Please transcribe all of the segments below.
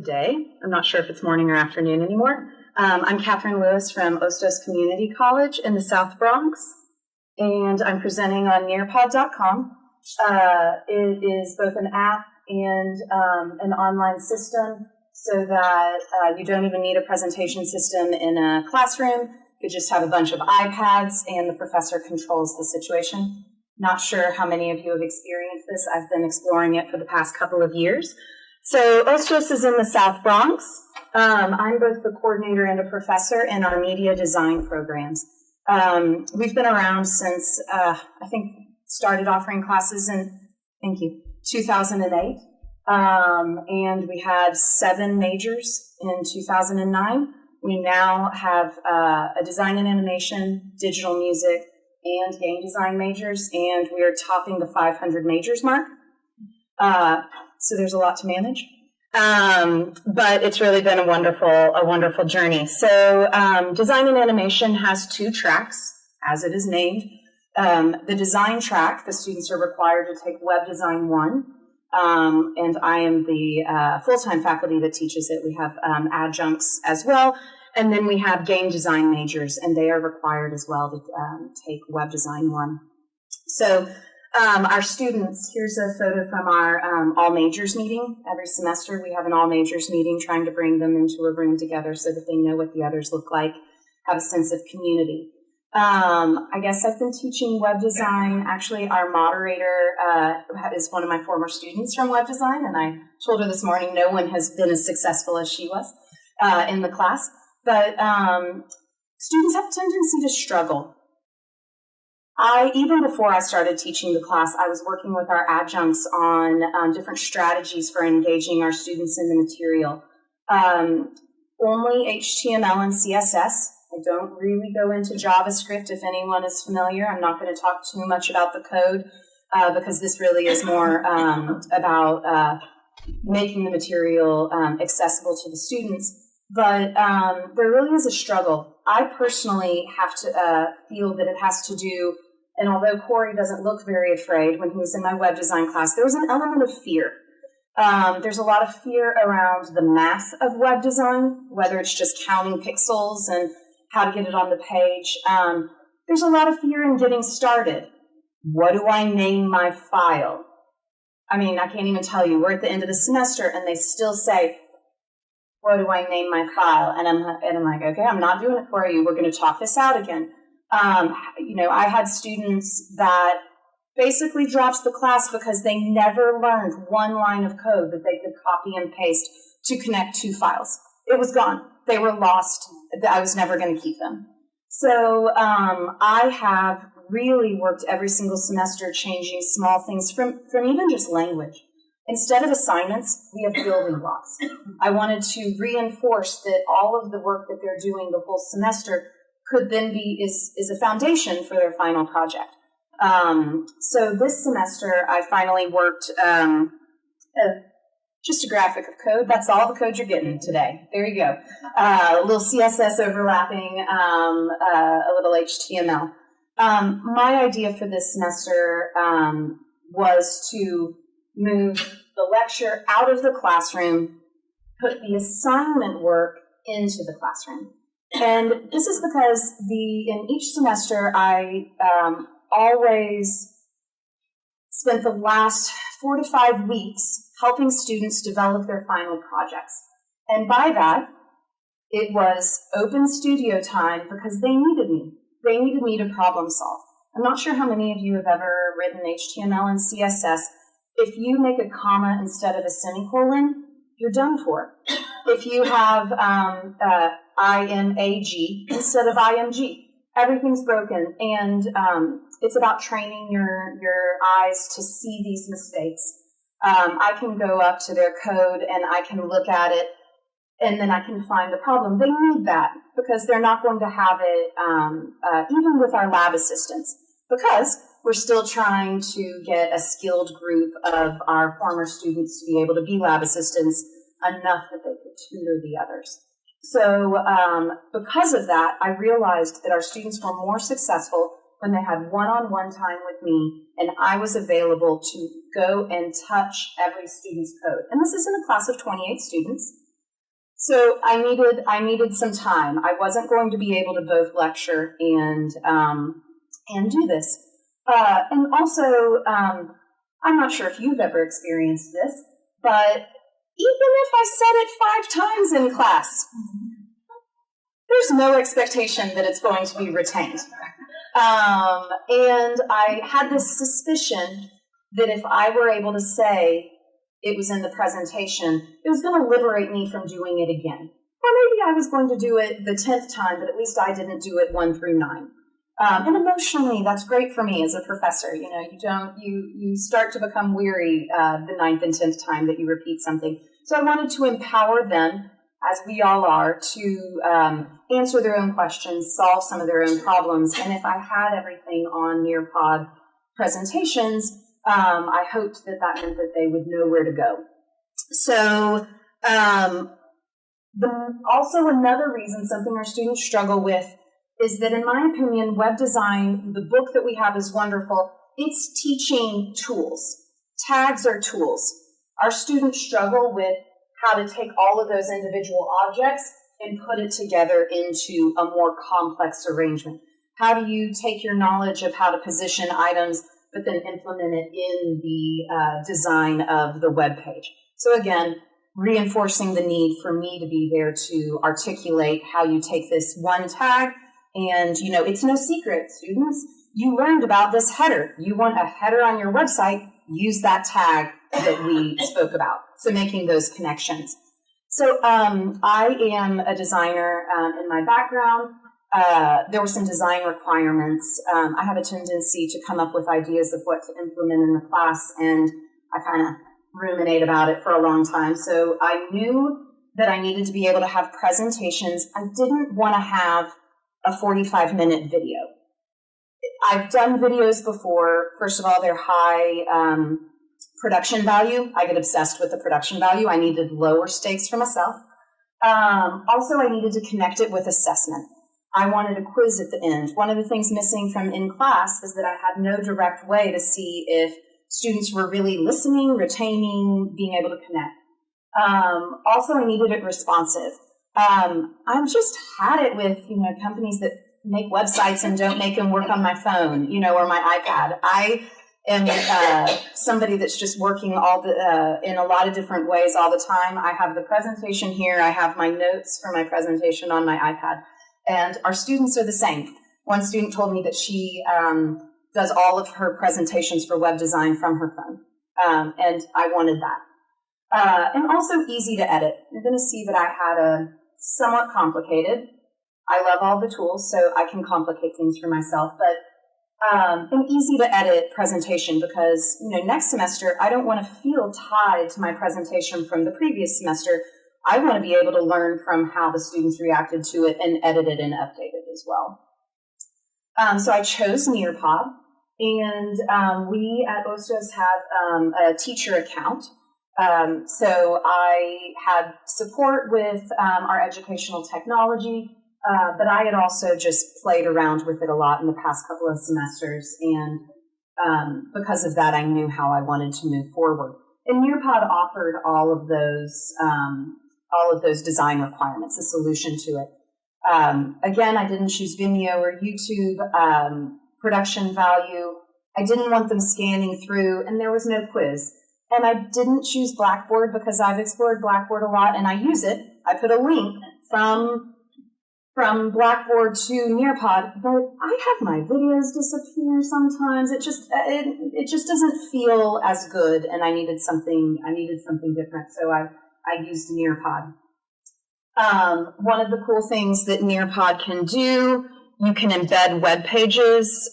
good day. I'm not sure if it's morning or afternoon anymore. I'm Catherine Lewis from Hostos Community College in the South Bronx, and I'm presenting on nearpod.com. It is both an app and an online system so that you don't even need a presentation system in a classroom. You just have a bunch of iPads and the professor controls the situation. Not sure how many of you have experienced this. I've been exploring it for the past couple of years. So Hostos is in the South Bronx. I'm both the coordinator and a professor in our media design programs. We've been around since, I think, started offering classes in, 2008. And we had 7 majors in 2009. We now have a design and animation, digital music, and game design majors, and we are topping the 500 majors mark. So there's a lot to manage. But it's really been a wonderful journey. So design and animation has 2 tracks, as it is named. The design track, the students are required to take Web Design 1, and I am the full-time faculty that teaches it. We have adjuncts as well. And then we have game design majors, and they are required as well to take Web Design 1. So our students, here's a photo from our all majors meeting. Every semester we have an all majors meeting trying to bring them into a room together so that they know what the others look like, have a sense of community. I guess I've been teaching web design. Actually, our moderator is one of my former students from web design, and I told her this morning no one has been as successful as she was in the class. But students have a tendency to struggle. Even before I started teaching the class, I was working with our adjuncts on different strategies for engaging our students in the material. Only HTML and CSS. I don't really go into JavaScript if anyone is familiar. I'm not going to talk too much about the code because this really is more about making the material accessible to the students. But there really is a struggle. I personally have to feel that it has to do, and although Corey doesn't look very afraid when he was in my web design class, there was an element of fear. There's a lot of fear around the math of web design, whether it's just counting pixels and how to get it on the page. There's a lot of fear in getting started. What do I name my file? I mean, I can't even tell you. We're at the end of the semester, and they still say, what do I name my file? And I'm like, okay, I'm not doing it for you. We're going to talk this out again. I had students that basically dropped the class because they never learned one line of code that they could copy and paste to connect 2 files. It was gone. They were lost. I was never going to keep them. So I have really worked every single semester changing small things from even just language. Instead of assignments, we have building blocks. I wanted to reinforce that all of the work that they're doing the whole semester could then be is a foundation for their final project. So this semester, I finally worked just a graphic of code. That's all the code you're getting today. There you go. A little CSS overlapping, a little HTML. My idea for this semester was to move the lecture out of the classroom, put the assignment work into the classroom. And this is because in each semester, I always spent the last 4 to 5 weeks helping students develop their final projects. And by that, it was open studio time because they needed me. They needed me to problem solve. I'm not sure how many of you have ever written HTML and CSS. If you make a comma instead of a semicolon, you're done for. If you have IMAG instead of IMG, everything's broken. And it's about training your eyes to see these mistakes. I can go up to their code and I can look at it and then I can find the problem. They need that because they're not going to have it even with our lab assistants, because we're still trying to get a skilled group of our former students to be able to be lab assistants enough that they could tutor the others. So because of that, I realized that our students were more successful when they had one-on-one time with me and I was available to go and touch every student's code. And this is in a class of 28 students. So I needed some time. I wasn't going to be able to both lecture and do this. And also, I'm not sure if you've ever experienced this, but even if I said it 5 times in class, there's no expectation that it's going to be retained. And I had this suspicion that if I were able to say it was in the presentation, it was going to liberate me from doing it again. Or maybe I was going to do it the 10th time, but at least I didn't do it 1 through 9. And emotionally, that's great for me as a professor. You know, you start to become weary the 9th and 10th time that you repeat something. So I wanted to empower them, as we all are, to answer their own questions, solve some of their own problems. And if I had everything on Nearpod presentations, I hoped that meant that they would know where to go. So also another reason, something our students struggle with, is that in my opinion, web design, the book that we have is wonderful. It's teaching tools. Tags are tools. Our students struggle with how to take all of those individual objects and put it together into a more complex arrangement. How do you take your knowledge of how to position items, but then implement it in the design of the web page? So again, reinforcing the need for me to be there to articulate how you take this one tag. And, you know, it's no secret, students, you learned about this header. You want a header on your website, use that tag that we spoke about. So making those connections. So I am a designer in my background. There were some design requirements. I have a tendency to come up with ideas of what to implement in the class, and I kind of ruminate about it for a long time. So I knew that I needed to be able to have presentations. I didn't want to have a 45-minute video. I've done videos before. First of all, they're high production value. I get obsessed with the production value. I needed lower stakes for myself. Also, I needed to connect it with assessment. I wanted a quiz at the end. One of the things missing from in class is that I had no direct way to see if students were really listening, retaining, being able to connect. Also, I needed it responsive. I've just had it with, you know, companies that make websites and don't make them work on my phone, you know, or my iPad. I am somebody that's just working all the in a lot of different ways all the time. I have the presentation here. I have my notes for my presentation on my iPad. And our students are the same. One student told me that she does all of her presentations for web design from her phone. And I wanted that. And also easy to edit. You're going to see that I had a somewhat complicated. I love all the tools, so I can complicate things for myself, but an easy to edit presentation because, you know, next semester, I don't want to feel tied to my presentation from the previous semester. I want to be able to learn from how the students reacted to it and edit it and update it as well. So I chose Nearpod, and we at Hostos have a teacher account. So I had support with our educational technology, but I had also just played around with it a lot in the past couple of semesters, and because of that, I knew how I wanted to move forward. And Nearpod offered all of those design requirements, a solution to it. Again, I didn't choose Vimeo or YouTube. Production value, I didn't want them scanning through, and there was no quiz. And I didn't choose Blackboard because I've explored Blackboard a lot and I use it. I put a link from Blackboard to Nearpod, but I have my videos disappear sometimes. It just doesn't feel as good, and I needed something different. So I used Nearpod. One of the cool things that Nearpod can do, you can embed web pages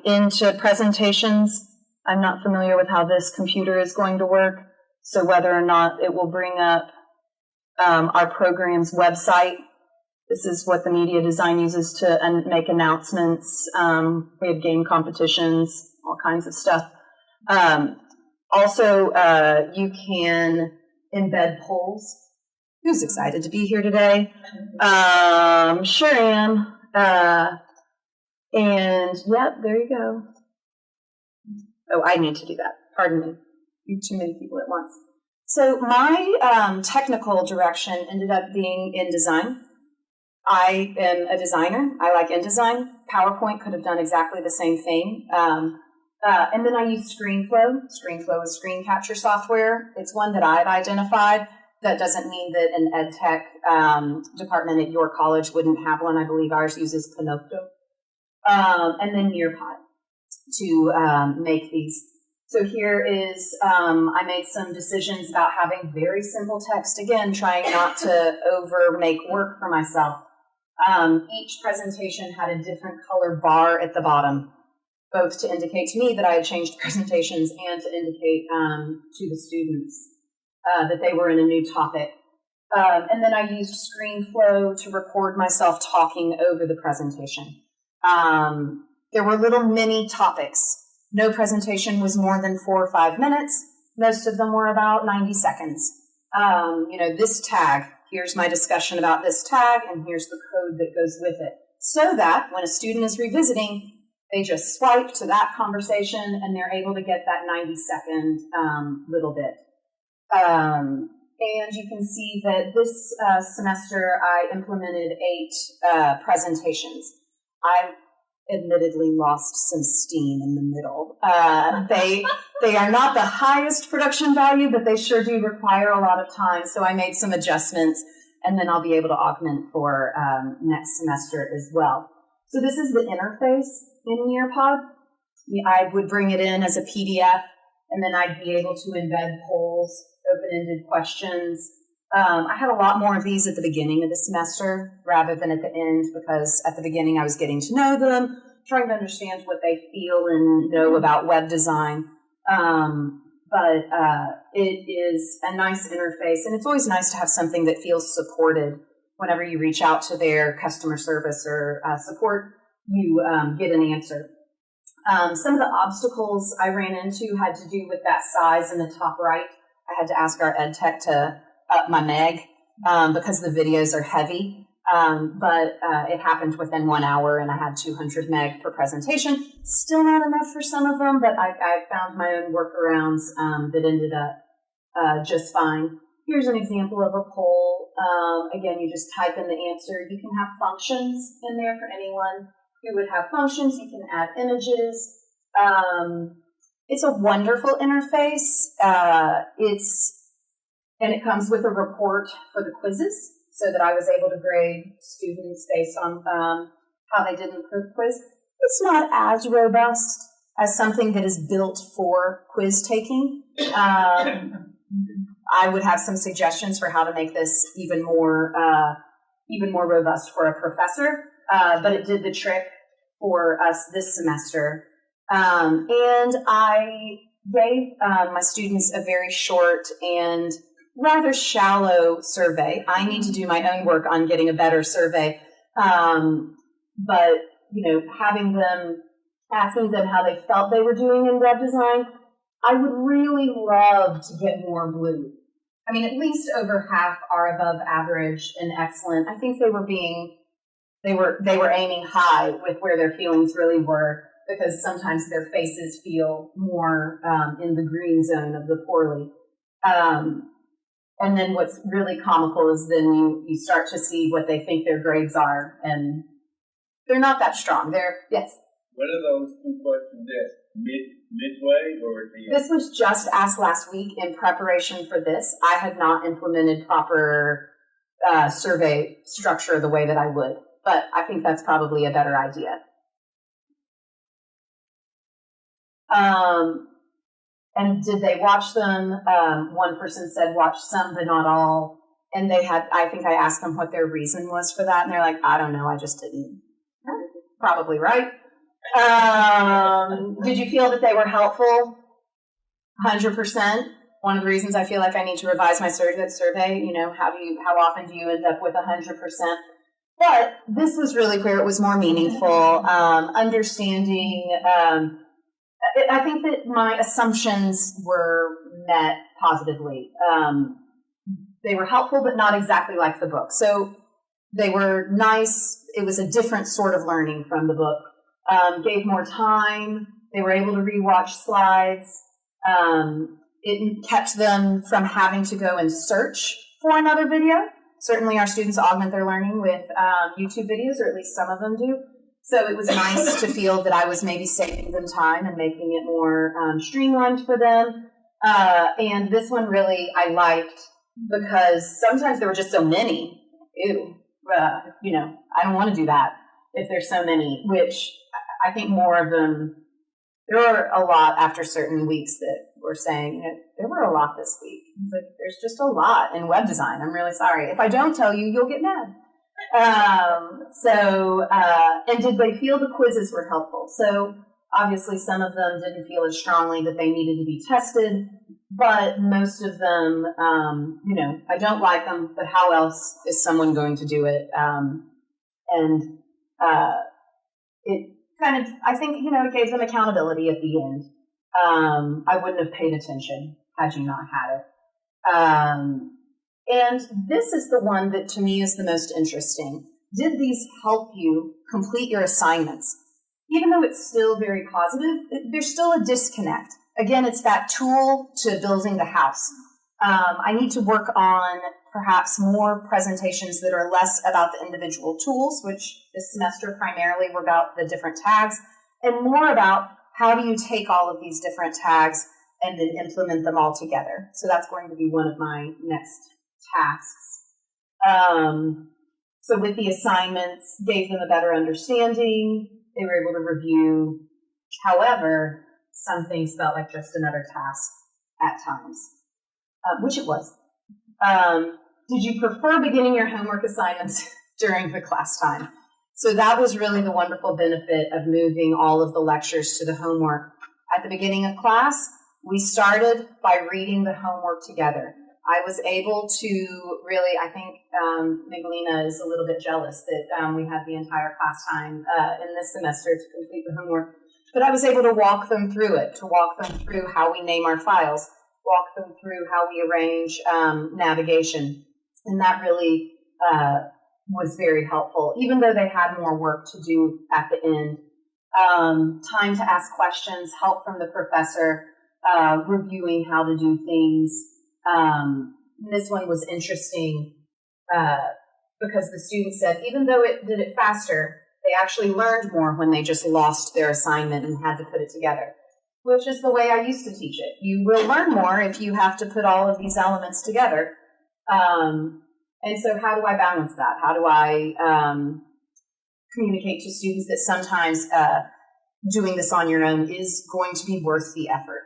into presentations. I'm not familiar with how this computer is going to work, so whether or not it will bring up our program's website. This is what the media design uses to make announcements. We have game competitions, all kinds of stuff. Also, you can embed polls. Who's excited to be here today? Sure am. And, yep, there you go. Oh, I need to do that. Pardon me. You're too many people at once. So my technical direction ended up being in design. I am a designer. I like InDesign. PowerPoint could have done exactly the same thing. And then I use ScreenFlow. ScreenFlow is screen capture software. It's one that I've identified. That doesn't mean that an ed tech department at your college wouldn't have one. I believe ours uses Pinocchio. And then Nearpod to make these. So here is, I made some decisions about having very simple text. Again, trying not to over make work for myself. Each presentation had a different color bar at the bottom, both to indicate to me that I had changed presentations and to indicate to the students that they were in a new topic. And then I used ScreenFlow to record myself talking over the presentation. There were little mini topics. No presentation was more than 4 or 5 minutes. Most of them were about 90 seconds. This tag, here's my discussion about this tag, and here's the code that goes with it. So that when a student is revisiting, they just swipe to that conversation and they're able to get that 90-second little bit. And you can see that this semester I implemented 8 presentations. I admittedly lost some steam in the middle. They are not the highest production value, but they sure do require a lot of time. So I made some adjustments, and then I'll be able to augment for next semester as well. So this is the interface in Nearpod. I would bring it in as a PDF, and then I'd be able to embed polls, open-ended questions. I had a lot more of these at the beginning of the semester rather than at the end, because at the beginning I was getting to know them, trying to understand what they feel and know about web design. But it is a nice interface, and it's always nice to have something that feels supported. Whenever you reach out to their customer service or support, you get an answer. Some of the obstacles I ran into had to do with that size in the top right. I had to ask our ed tech to up my meg because the videos are heavy, but it happened within 1 hour, and I had 200 meg per presentation. Still not enough for some of them, but I found my own workarounds that ended up just fine. Here's an example of a poll. Again, you just type in the answer. You can have functions in there for anyone who would have functions. You can add images. It's a wonderful interface. And it comes with a report for the quizzes so that I was able to grade students based on how they did in the quiz. It's not as robust as something that is built for quiz taking. I would have some suggestions for how to make this even more robust for a professor, but it did the trick for us this semester. And I gave my students a very short and rather shallow survey. I need to do my own work on getting a better survey. But, asking them how they felt they were doing in web design, I would really love to get more blue. I mean, at least over half are above average and excellent. I think they were aiming high with where their feelings really were, because sometimes their faces feel more in the green zone of the poorly. And then what's really comical is then you start to see what they think their grades are, and they're not that strong. Yes? What are those 2 questions at? Midway or at the end? This was just asked last week in preparation for this. I had not implemented proper survey structure the way that I would, but I think that's probably a better idea. And did they watch them? One person said watch some, but not all. And I think I asked them what their reason was for that. And they're like, I don't know, I just didn't. Probably right. Did you feel that they were helpful? 100%. One of the reasons I feel like I need to revise my survey, how often do you end up with 100%? But this was really where it was more meaningful. Understanding, I think that my assumptions were met positively. They were helpful, but not exactly like the book. So they were nice. It was a different sort of learning from the book. Gave more time. They were able to rewatch slides. It kept them from having to go and search for another video. Certainly our students augment their learning with YouTube videos, or at least some of them do. So it was nice to feel that I was maybe saving them time and making it more streamlined for them. And this one really I liked because sometimes there were just so many. Ew, I don't want to do that if there's so many, which I think more of them, there were a lot after certain weeks that were saying, there were a lot this week. It's like, there's just a lot in web design. I'm really sorry. If I don't tell you, you'll get mad. And did they feel the quizzes were helpful? So obviously some of them didn't feel as strongly that they needed to be tested, but most of them, I don't like them, but how else is someone going to do it? It kind of, I think, it gave them accountability at the end. I wouldn't have paid attention had you not had it. And this is the one that to me is the most interesting. Did these help you complete your assignments? Even though it's still very positive, there's still a disconnect. Again, it's that tool to building the house. I need to work on perhaps more presentations that are less about the individual tools, which this semester primarily were about the different tags, and more about how do you take all of these different tags and then implement them all together. So that's going to be one of my next tasks. So with the assignments, gave them a better understanding. They were able to review. However, some things felt like just another task at times, which it was. Did you prefer beginning your homework assignments during the class time? So that was really the wonderful benefit of moving all of the lectures to the homework. At the beginning of class, we started by reading the homework together. I was able to really, I think Miguelina is a little bit jealous that we had the entire class time in this semester to complete the homework. But I was able to walk them through it, to walk them through how we name our files, walk them through how we arrange navigation. And that really was very helpful, even though they had more work to do at the end. Time to ask questions, help from the professor, reviewing how to do things. This one was interesting because the student said, even though it did it faster, they actually learned more when they just lost their assignment and had to put it together, which is the way I used to teach it. You will learn more if you have to put all of these elements together. And so how do I balance that? How do I communicate to students that sometimes doing this on your own is going to be worth the effort?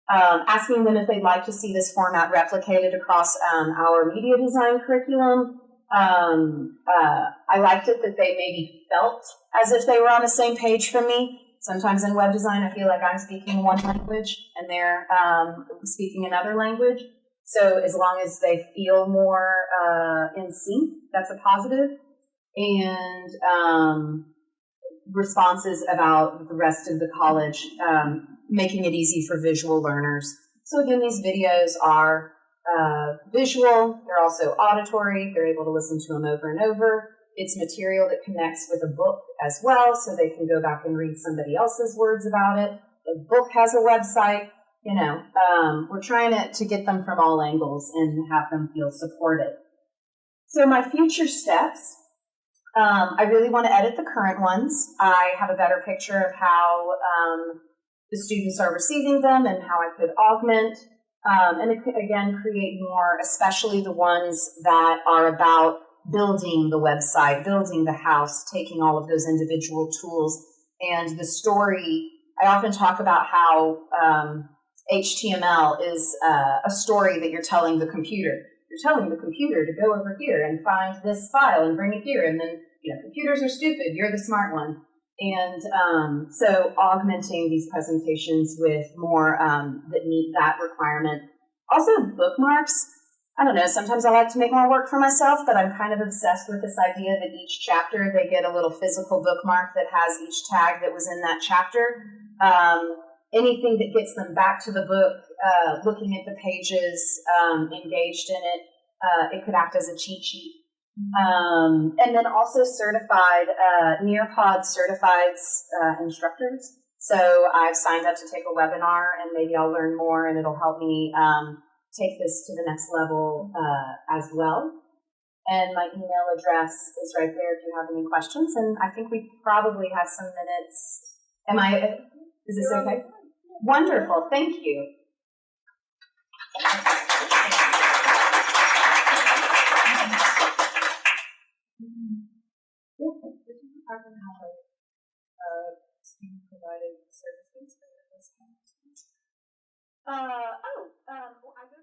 Asking them if they'd like to see this format replicated across our media design curriculum. I liked it that they maybe felt as if they were on the same page from me. Sometimes in web design, I feel like I'm speaking one language and they're speaking another language. So as long as they feel more in sync, that's a positive. And responses about the rest of the college, making it easy for visual learners. So again, these videos are visual, they're also auditory, they're able to listen to them over and over. It's material that connects with a book as well, so they can go back and read somebody else's words about it. The book has a website, we're trying to get them from all angles and have them feel supported. So my future steps, I really want to edit the current ones. I have a better picture of how the students are receiving them and how I could augment. And it could, again, create more, especially the ones that are about building the website, building the house, taking all of those individual tools. And the story, I often talk about how HTML is a story that you're telling the computer. You're telling the computer to go over here and find this file and bring it here. And then, computers are stupid. You're the smart one. And so augmenting these presentations with more that meet that requirement. Also bookmarks. I don't know, sometimes I like to make more work for myself, but I'm kind of obsessed with this idea that each chapter they get a little physical bookmark that has each tag that was in that chapter. Anything that gets them back to the book, looking at the pages, engaged in it, it could act as a cheat sheet. And then also certified, Nearpod certified instructors. So I've signed up to take a webinar, and maybe I'll learn more, and it'll help me take this to the next level as well. And my email address is right there if you have any questions. And I think we probably have some minutes. Is this okay? Wonderful. Thank you. Student provided services for this kind of Well, I go